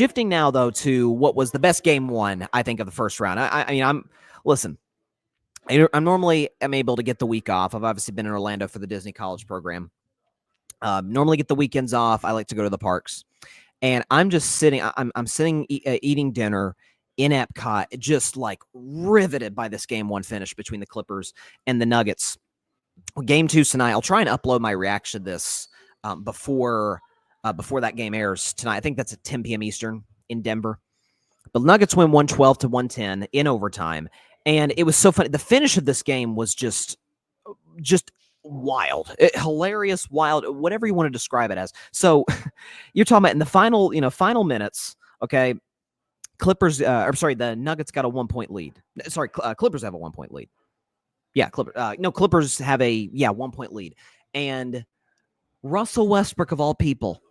shifting now, though, to what was the best game one, I think, of the first round. I mean, listen, I'm normally able to get the week off. I've obviously been in Orlando for the Disney College program. Normally get the weekends off. I like to go to the parks. And I'm just sitting, I'm sitting eating dinner in Epcot, just like riveted by this game one finish between the Clippers and the Nuggets. Game two tonight, I'll try and upload my reaction to this before that game airs tonight. I think that's at 10 p.m. Eastern in Denver. But Nuggets win 112-110 in overtime. And it was so funny. The finish of this game was just wild, hilarious, wild, whatever you want to describe it as. So you're talking about in the final minutes, okay, the Nuggets got a 1-point lead. Sorry, Clippers have a 1-point lead. Yeah, Clippers have a 1-point lead. And Russell Westbrook, of all people,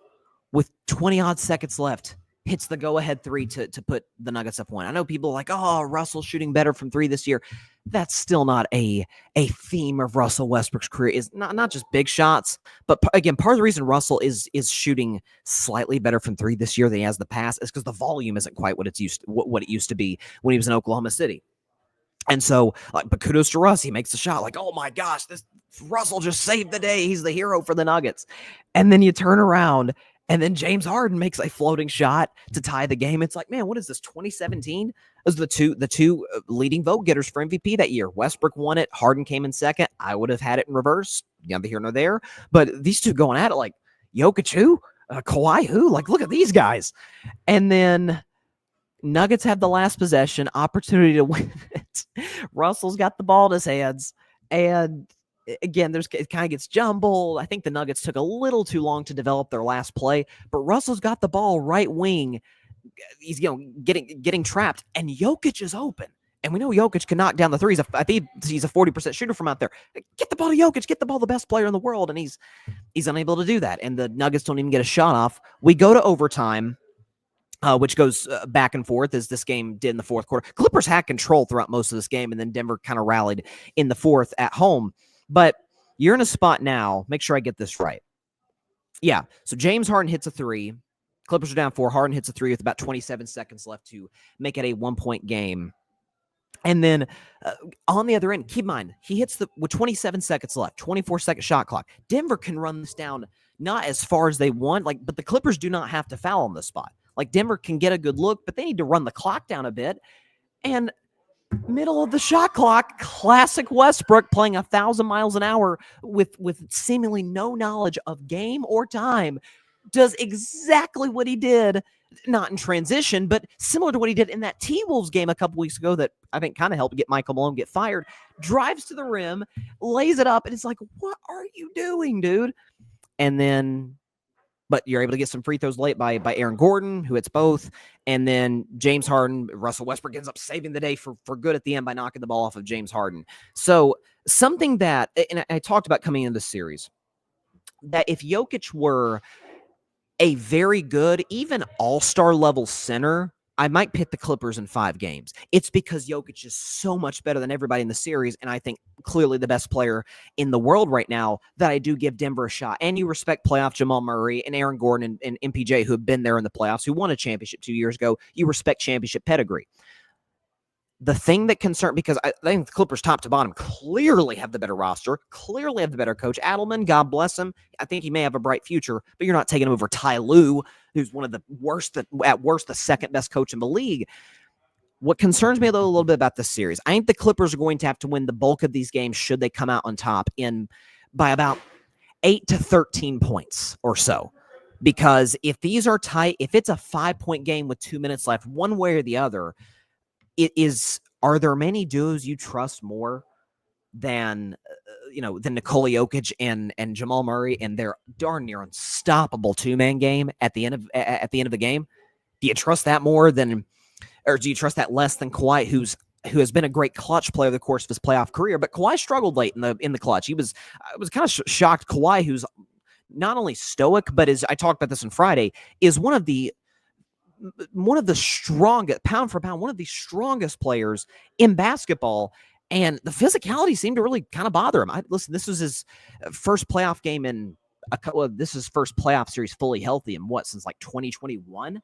with 20-odd seconds left, hits the go-ahead three to put the Nuggets up one. I know people are like, oh, Russell's shooting better from three this year. That's still not a theme of Russell Westbrook's career. Is not just big shots, but again, part of the reason Russell is shooting slightly better from three this year than he has the past is because the volume isn't quite what it used to be when he was in Oklahoma City. And so, but kudos to Russ. He makes the shot like, oh my gosh, this Russell just saved the day. He's the hero for the Nuggets. And then you turn around, and then James Harden makes a floating shot to tie the game. It's like, man, what is this, 2017? Those are the two leading vote getters for MVP that year. Westbrook won it. Harden came in second. I would have had it in reverse. Neither here nor there. But these two going at it like, Jokic who? Kawhi who? Like, look at these guys. And then Nuggets have the last possession, opportunity to win it. Russell's got the ball in his hands. And again, it kind of gets jumbled. I think the Nuggets took a little too long to develop their last play, but Russell's got the ball right wing. He's getting trapped, and Jokic is open. And we know Jokic can knock down the threes. I think he's a 40% shooter from out there. Get the ball to Jokic. Get the ball, the best player in the world, and he's unable to do that. And the Nuggets don't even get a shot off. We go to overtime, which goes back and forth as this game did in the fourth quarter. Clippers had control throughout most of this game, and then Denver kind of rallied in the fourth at home. But you're in a spot now. Make sure I get this right. Yeah. So James Harden hits a three. Clippers are down 4. Harden hits a three with about 27 seconds left to make it a 1-point game. And then on the other end, keep in mind, he hits with 27 seconds left, 24-second shot clock. Denver can run this down not as far as they want, but the Clippers do not have to foul on this spot. Like, Denver can get a good look, but they need to run the clock down a bit. And middle of the shot clock, classic Westbrook playing 1,000 miles an hour with seemingly no knowledge of game or time, does exactly what he did, not in transition, but similar to what he did in that T-Wolves game a couple weeks ago that I think kind of helped get Michael Malone get fired. Drives to the rim, lays it up, and it's like, what are you doing, dude? And then, but you're able to get some free throws late by Aaron Gordon, who hits both. And then James Harden, Russell Westbrook ends up saving the day for good at the end by knocking the ball off of James Harden. So something that, and I talked about coming into this series, that if Jokic were a very good, even all-star level center, I might pick the Clippers in 5 games. It's because Jokic is so much better than everybody in the series, and I think clearly the best player in the world right now, that I do give Denver a shot. And you respect playoff Jamal Murray and Aaron Gordon and MPJ, who have been there in the playoffs, who won a championship 2 years ago. You respect championship pedigree. The thing that concerns, because I think the Clippers top to bottom clearly have the better roster, clearly have the better coach. Adelman, God bless him. I think he may have a bright future, but you're not taking him over Ty Lue, who's one of the worst, at worst, the second best coach in the league. What concerns me, though, a little bit about this series, I think the Clippers are going to have to win the bulk of these games should they come out on top by about 8 to 13 points or so. Because if these are tight, if it's a 5-point game with 2 minutes left, one way or the other, are there many duos you trust more than Nikola Jokic and Jamal Murray and their darn near unstoppable 2-man game at the end of the game? Do you trust that more than, or do you trust that less than Kawhi, who has been a great clutch player over the course of his playoff career? But Kawhi struggled late in the clutch. I was kind of shocked. Kawhi, who's not only stoic, but I talked about this on Friday, is one of the strongest, pound for pound, one of the strongest players in basketball. And the physicality seemed to really kind of bother him. Listen, this was his first playoff game this is his first playoff series fully healthy in since like 2021.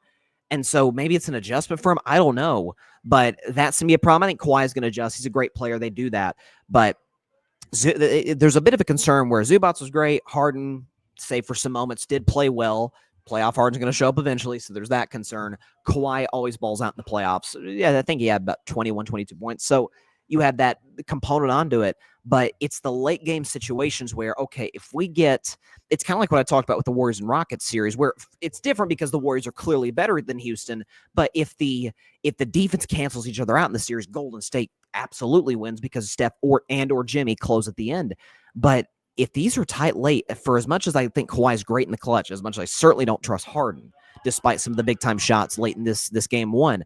And so maybe it's an adjustment for him. I don't know. But that's going to be a problem. I think Kawhi is going to adjust. He's a great player. They do that. But there's a bit of a concern where Zubats was great. Harden, save for some moments, did play well. Playoff Harden's going to show up eventually, so there's that concern. Kawhi always balls out in the playoffs. Yeah, I think he had about 21, 22 points. So you have that component onto it, but it's the late game situations where, okay, if we get, it's kind of like what I talked about with the Warriors and Rockets series, where it's different because the Warriors are clearly better than Houston. But if the defense cancels each other out in the series, Golden State absolutely wins because Steph or Jimmy close at the end. But if these are tight late, for as much as I think Kawhi is great in the clutch, as much as I certainly don't trust Harden, despite some of the big time shots late in this game one,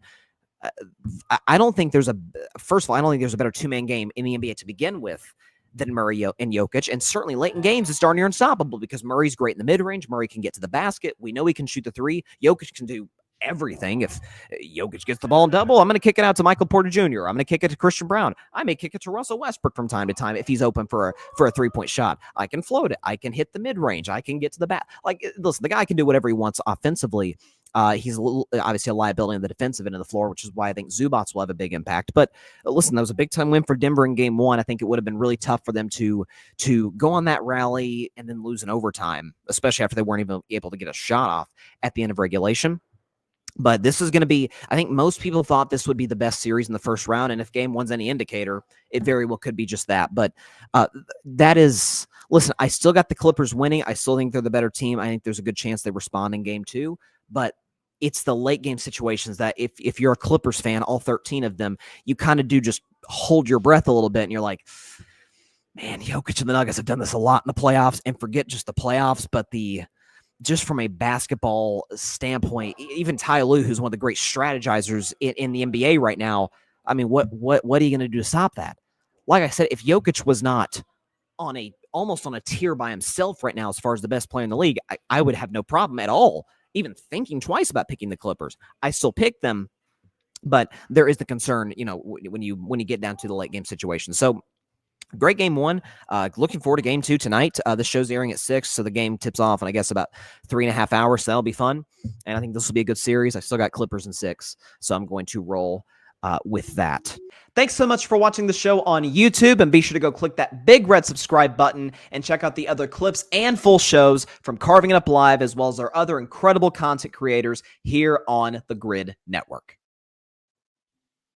I don't think there's first of all, I don't think there's a better two-man game in the NBA to begin with than Murray and Jokic. And certainly late in games, it's darn near unstoppable because Murray's great in the mid-range. Murray can get to the basket. We know he can shoot the three. Jokic can do everything. If Jokic gets the ball in double, I'm going to kick it out to Michael Porter Jr. I'm going to kick it to Christian Brown. I may kick it to Russell Westbrook from time to time if he's open for a three-point shot. I can float it. I can hit the mid-range. I can get to the back. Like, listen, the guy can do whatever he wants offensively. He's obviously a liability on the defensive end of the floor, which is why I think Zubats will have a big impact. But listen, that was a big-time win for Denver in game one. I think it would have been really tough for them to go on that rally and then lose in overtime, especially after they weren't even able to get a shot off at the end of regulation. But this is going to be, I think most people thought this would be the best series in the first round. And if game one's any indicator, it very well could be just that. But that is, listen, I still got the Clippers winning. I still think they're the better team. I think there's a good chance they respond in game two. But it's the late game situations that if you're a Clippers fan, all 13 of them, you kind of do just hold your breath a little bit. And you're like, man, Jokic and the Nuggets have done this a lot in the playoffs, and forget just the playoffs, but just from a basketball standpoint, even Ty Lue, who's one of the great strategizers in the NBA right now, I mean, what are you going to do to stop that? Like I said, if Jokic was not almost on a tier by himself right now as far as the best player in the league, I would have no problem at all even thinking twice about picking the Clippers. I still pick them, but there is the concern, when you get down to the late game situation. So great game one. Looking forward to game two tonight. The show's airing at 6, so the game tips off in, I guess, about 3.5 hours. So that'll be fun. And I think this will be a good series. I still got Clippers in 6, so I'm going to roll with that. Thanks so much for watching the show on YouTube, and be sure to go click that big red subscribe button and check out the other clips and full shows from Carving It Up Live, as well as our other incredible content creators here on the Grid Network.